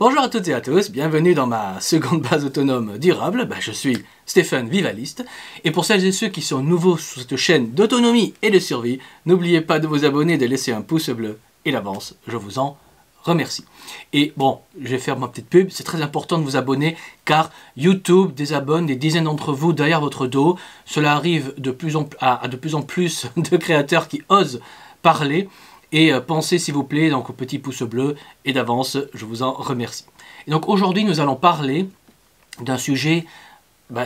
Bonjour à toutes et à tous, bienvenue dans ma seconde base autonome durable. Je suis Stéphane Vivaliste. Et pour celles et ceux qui sont nouveaux sur cette chaîne d'autonomie et de survie, n'oubliez pas de vous abonner et de laisser un pouce bleu. Et d'avance, je vous en remercie. Et bon, je vais faire ma petite pub, c'est très important de vous abonner car YouTube désabonne des dizaines d'entre vous derrière votre dos. Cela arrive à de plus en plus de créateurs qui osent parler. Et pensez s'il vous plaît donc au petit pouce bleu et d'avance, je vous en remercie. Et donc aujourd'hui nous allons parler d'un sujet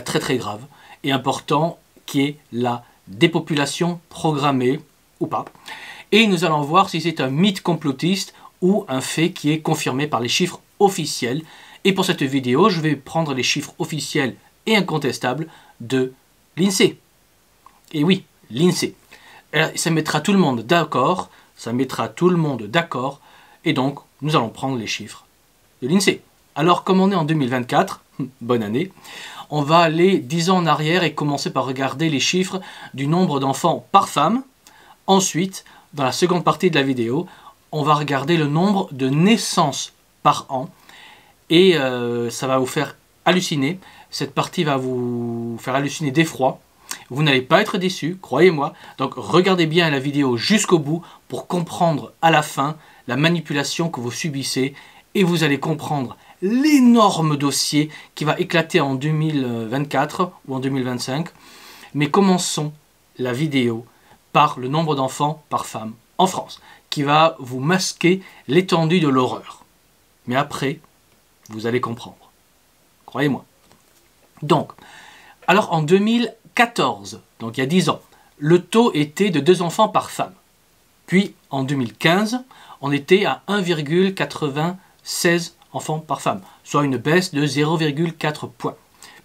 très très grave et important qui est la dépopulation programmée ou pas. Et nous allons voir si c'est un mythe complotiste ou un fait qui est confirmé par les chiffres officiels. Et pour cette vidéo, je vais prendre les chiffres officiels et incontestables de l'INSEE. Et oui, l'INSEE. Ça mettra tout le monde d'accord. Ça mettra tout le monde d'accord, et donc nous allons prendre les chiffres de l'INSEE. Alors comme on est en 2024, bonne année, on va aller 10 ans en arrière et commencer par regarder les chiffres du nombre d'enfants par femme. Ensuite, dans la seconde partie de la vidéo, on va regarder le nombre de naissances par an, et ça va vous faire halluciner. Cette partie va vous faire halluciner d'effroi. Vous n'allez pas être déçus, croyez-moi. Donc regardez bien la vidéo jusqu'au bout pour comprendre à la fin la manipulation que vous subissez et vous allez comprendre l'énorme dossier qui va éclater en 2024 ou en 2025. Mais commençons la vidéo par le nombre d'enfants par femme en France qui va vous masquer l'étendue de l'horreur. Mais après, vous allez comprendre. Croyez-moi. Donc, alors en 2014, donc il y a 10 ans, le taux était de 2 enfants par femme. Puis en 2015, on était à 1,96 enfants par femme, soit une baisse de 0,4 points.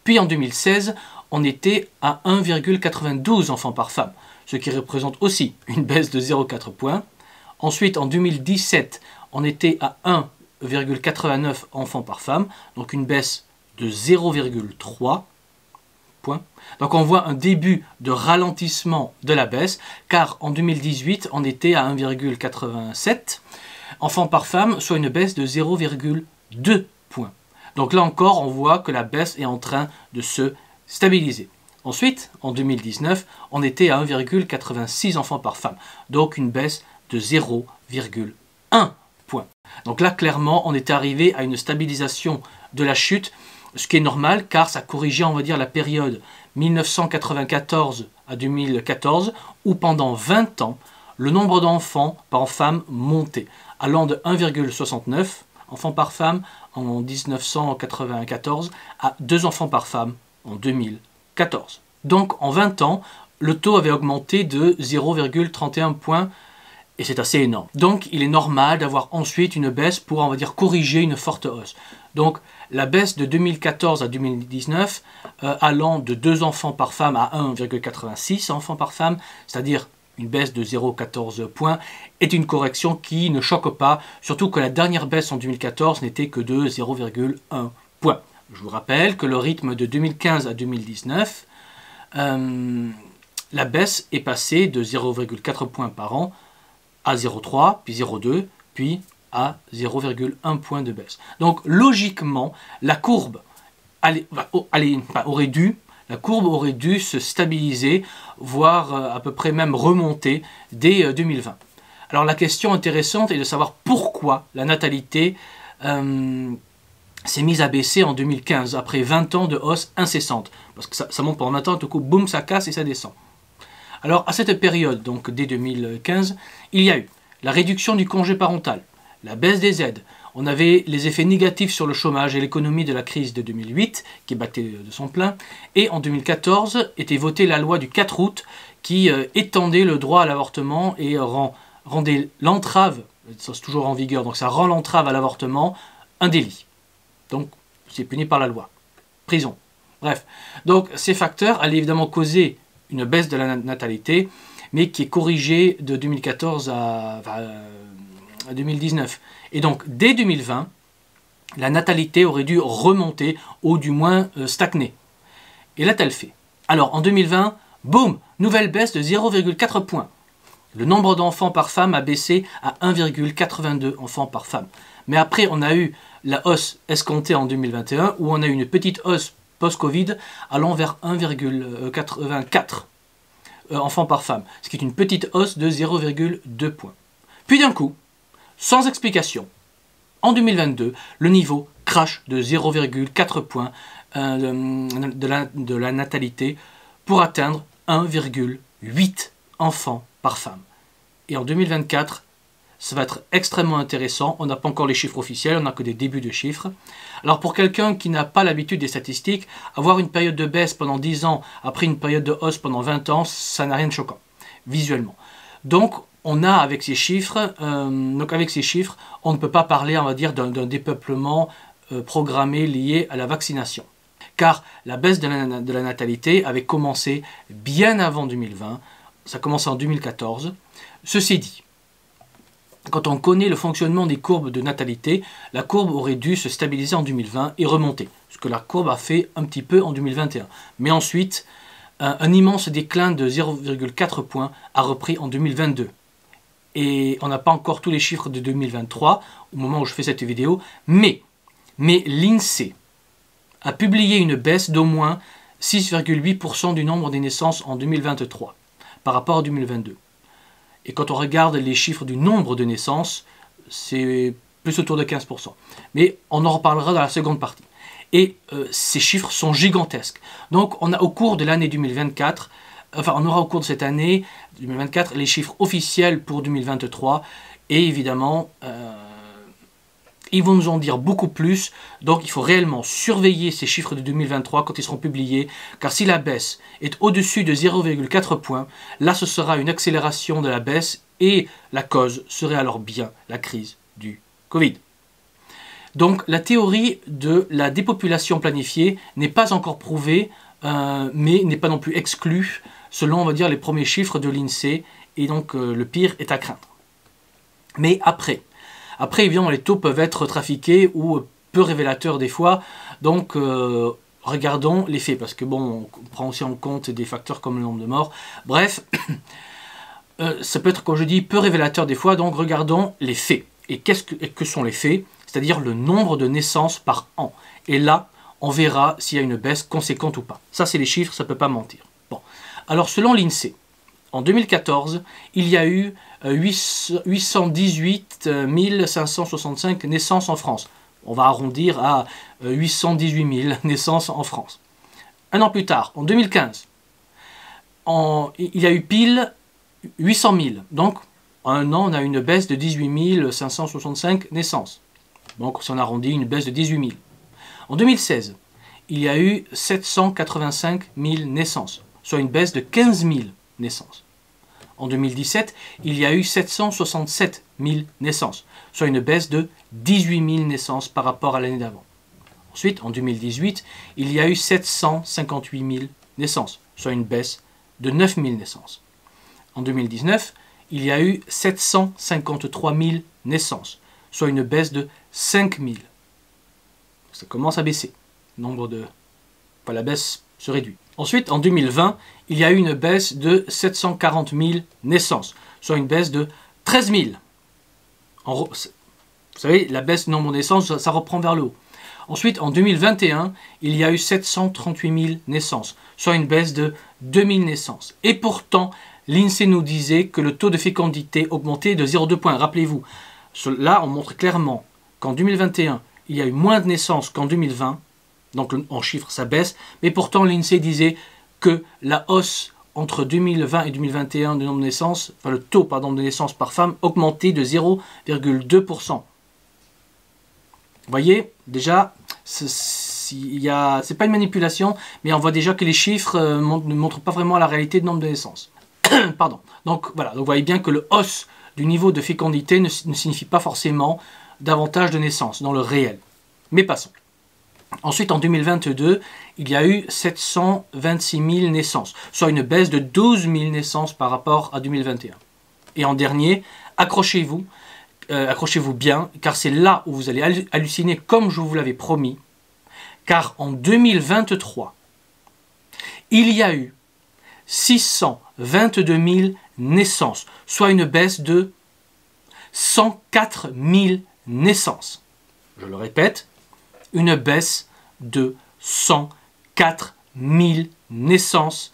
Puis en 2016, on était à 1,92 enfants par femme, ce qui représente aussi une baisse de 0,4 points. Ensuite, en 2017, on était à 1,89 enfants par femme, donc une baisse de 0,3 points. Donc on voit un début de ralentissement de la baisse, car en 2018, on était à 1,87 enfants par femme, soit une baisse de 0,2 points. Donc là encore, on voit que la baisse est en train de se stabiliser. Ensuite, en 2019, on était à 1,86 enfants par femme, donc une baisse de 0,1 point. Donc là, clairement, on est arrivé à une stabilisation de la chute, ce qui est normal car ça corrigeait, on va dire, la période 1994 à 2014 où pendant 20 ans, le nombre d'enfants par femme montait, allant de 1,69 enfants par femme en 1994 à 2 enfants par femme en 2014. Donc en 20 ans, le taux avait augmenté de 0,31 points et c'est assez énorme. Donc il est normal d'avoir ensuite une baisse pour, on va dire, corriger une forte hausse. Donc la baisse de 2014 à 2019, allant de 2 enfants par femme à 1,86 enfants par femme, c'est-à-dire une baisse de 0,14 points, est une correction qui ne choque pas, surtout que la dernière baisse en 2014 n'était que de 0,1 point. Je vous rappelle que le rythme de 2015 à 2019, la baisse est passée de 0,4 points par an à 0,3, puis 0,2, puis à 0,1 point de baisse. Donc logiquement, la courbe aurait dû se stabiliser, voire à peu près même remonter dès 2020. Alors la question intéressante est de savoir pourquoi la natalité s'est mise à baisser en 2015, après 20 ans de hausse incessante. Parce que ça monte pendant 20 ans, tout coup, boum, ça casse et ça descend. Alors à cette période, donc dès 2015, il y a eu la réduction du congé parental, la baisse des aides, on avait les effets négatifs sur le chômage et l'économie de la crise de 2008, qui battait de son plein, et en 2014 était votée la loi du 4 août qui étendait le droit à l'avortement et rendait l'entrave, ça c'est toujours en vigueur, donc ça rend l'entrave à l'avortement un délit. Donc c'est puni par la loi, prison. Bref, donc ces facteurs allaient évidemment causer une baisse de la natalité, mais qui est corrigée de 2014 à 2019. Et donc, dès 2020, la natalité aurait dû remonter, ou du moins stagner. Et l'a-t-elle fait? Alors, en 2020, boum, nouvelle baisse de 0,4 points. Le nombre d'enfants par femme a baissé à 1,82 enfants par femme. Mais après, on a eu la hausse escomptée en 2021, où on a une petite hausse post-Covid allant vers 1,84 enfants par femme, ce qui est une petite hausse de 0,2 points. Puis d'un coup, sans explication, en 2022, le niveau crache de 0,4 points de la natalité pour atteindre 1,8 enfants par femme. Et en 2024, ça va être extrêmement intéressant. On n'a pas encore les chiffres officiels, on n'a que des débuts de chiffres. Alors pour quelqu'un qui n'a pas l'habitude des statistiques, avoir une période de baisse pendant 10 ans, après une période de hausse pendant 20 ans, ça n'a rien de choquant, visuellement. Donc on a avec ces chiffres, on ne peut pas parler, on va dire, d'un dépeuplement programmé lié à la vaccination. Car la baisse de la natalité avait commencé bien avant 2020, ça a commencé en 2014. Ceci dit, quand on connaît le fonctionnement des courbes de natalité, la courbe aurait dû se stabiliser en 2020 et remonter, ce que la courbe a fait un petit peu en 2021. Mais ensuite, un immense déclin de 0,4 points a repris en 2022. Et on n'a pas encore tous les chiffres de 2023 au moment où je fais cette vidéo, mais l'INSEE a publié une baisse d'au moins 6,8% du nombre des naissances en 2023 par rapport à 2022. Et quand on regarde les chiffres du nombre de naissances, c'est plus autour de 15%. Mais on en reparlera dans la seconde partie. Et ces chiffres sont gigantesques. Donc on a au cours de l'année 2024, on aura au cours de cette année 2024 les chiffres officiels pour 2023. Et évidemment, ils vont nous en dire beaucoup plus, donc il faut réellement surveiller ces chiffres de 2023 quand ils seront publiés, car si la baisse est au-dessus de 0,4 points, là ce sera une accélération de la baisse et la cause serait alors bien la crise du Covid. Donc la théorie de la dépopulation planifiée n'est pas encore prouvée, mais n'est pas non plus exclue, selon on va dire les premiers chiffres de l'INSEE, et donc le pire est à craindre. Mais après, évidemment, les taux peuvent être trafiqués ou peu révélateurs des fois. Donc, regardons les faits. Parce que, bon, on prend aussi en compte des facteurs comme le nombre de morts. Bref, ça peut être, comme je dis, peu révélateur des fois. Donc, regardons les faits. Et que sont les faits? C'est-à-dire le nombre de naissances par an. Et là, on verra s'il y a une baisse conséquente ou pas. Ça, c'est les chiffres, ça ne peut pas mentir. Bon. Alors, selon l'INSEE, en 2014, il y a eu 818 565 naissances en France. On va arrondir à 818 000 naissances en France. Un an plus tard, en 2015, il y a eu pile 800 000. Donc, en un an, on a une baisse de 18 565 naissances. Donc, si on arrondit, une baisse de 18 000. En 2016, il y a eu 785 000 naissances, soit une baisse de 15 000 naissances. En 2017, il y a eu 767 000 naissances, soit une baisse de 18 000 naissances par rapport à l'année d'avant. Ensuite, en 2018, il y a eu 758 000 naissances, soit une baisse de 9 000 naissances. En 2019, il y a eu 753 000 naissances, soit une baisse de 5 000. Ça commence à baisser. La baisse se réduit. Ensuite, en 2020, il y a eu une baisse de 740 000 naissances, soit une baisse de 13 000. Vous savez, la baisse du nombre de naissances, ça reprend vers le haut. Ensuite, en 2021, il y a eu 738 000 naissances, soit une baisse de 2 000 naissances. Et pourtant, l'INSEE nous disait que le taux de fécondité augmentait de 0,2 points. Rappelez-vous, là, on montre clairement qu'en 2021, il y a eu moins de naissances qu'en 2020. Donc en chiffres, ça baisse. Mais pourtant, l'INSEE disait que la hausse entre 2020 et 2021 du nombre de naissances, le taux de naissances par femme augmentait de 0,2%. Vous voyez, déjà, c'est pas une manipulation, mais on voit déjà que les chiffres ne montrent pas vraiment la réalité du nombre de naissances. Pardon. Donc voilà, vous voyez bien que le hausse du niveau de fécondité ne signifie pas forcément davantage de naissances dans le réel. Mais passons. Ensuite, en 2022, il y a eu 726 000 naissances, soit une baisse de 12 000 naissances par rapport à 2021. Et en dernier, accrochez-vous bien, car c'est là où vous allez halluciner comme je vous l'avais promis, car en 2023, il y a eu 622 000 naissances, soit une baisse de 104 000 naissances. je le répète, une baisse de 104 000 naissances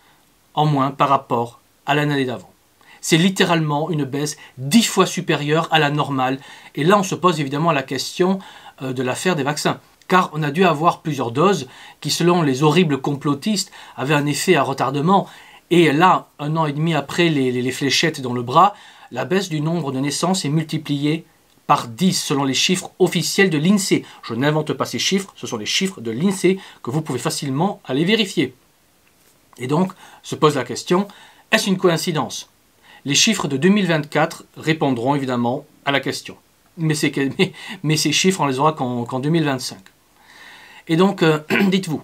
en moins par rapport à l'année d'avant. C'est littéralement une baisse 10 fois supérieure à la normale. Et là, on se pose évidemment la question de l'affaire des vaccins. Car on a dû avoir plusieurs doses qui, selon les horribles complotistes, avaient un effet à retardement. Et là, 1 an et demi après les fléchettes dans le bras, la baisse du nombre de naissances est multipliée par 10 selon les chiffres officiels de l'INSEE. Je n'invente pas ces chiffres, ce sont les chiffres de l'INSEE que vous pouvez facilement aller vérifier. Et donc, se pose la question, est-ce une coïncidence? Les chiffres de 2024 répondront évidemment à la question. Mais ces chiffres, on les aura qu'en 2025. Et donc, dites-vous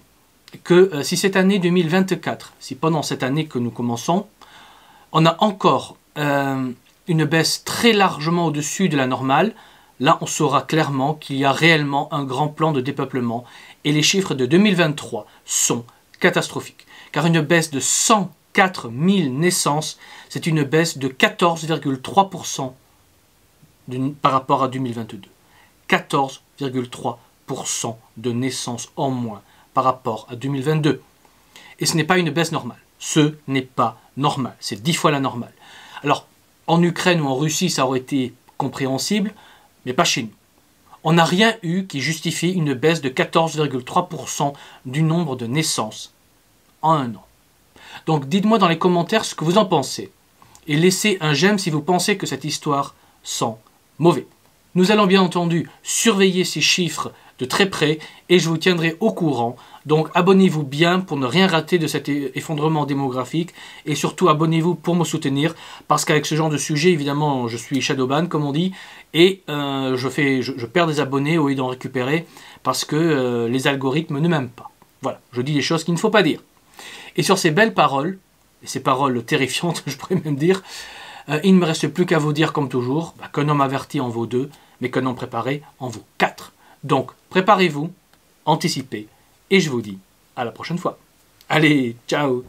que si cette année 2024, si pendant cette année que nous commençons, on a encore une baisse très largement au-dessus de la normale, là on saura clairement qu'il y a réellement un grand plan de dépeuplement. Et les chiffres de 2023 sont catastrophiques. Car une baisse de 104 000 naissances, c'est une baisse de 14,3% par rapport à 2022. 14,3% de naissances en moins par rapport à 2022. Et ce n'est pas une baisse normale. Ce n'est pas normal. C'est 10 fois la normale. Alors, en Ukraine ou en Russie, ça aurait été compréhensible, mais pas chez nous. On n'a rien eu qui justifie une baisse de 14,3% du nombre de naissances en un an. Donc dites-moi dans les commentaires ce que vous en pensez. Et laissez un j'aime si vous pensez que cette histoire sent mauvais. Nous allons bien entendu surveiller ces chiffres de très près et je vous tiendrai au courant. Donc abonnez-vous bien pour ne rien rater de cet effondrement démographique et surtout abonnez-vous pour me soutenir parce qu'avec ce genre de sujet, évidemment, je suis shadowban comme on dit et je perds des abonnés au lieu d'en récupérer parce que les algorithmes ne m'aiment pas. Voilà, je dis des choses qu'il ne faut pas dire. Et sur ces belles paroles, et ces paroles terrifiantes, je pourrais même dire, il ne me reste plus qu'à vous dire comme toujours qu'un homme averti en vaut 2, mais qu'un homme préparé en vaut 4. Donc, préparez-vous, anticipez, et je vous dis à la prochaine fois. Allez, ciao!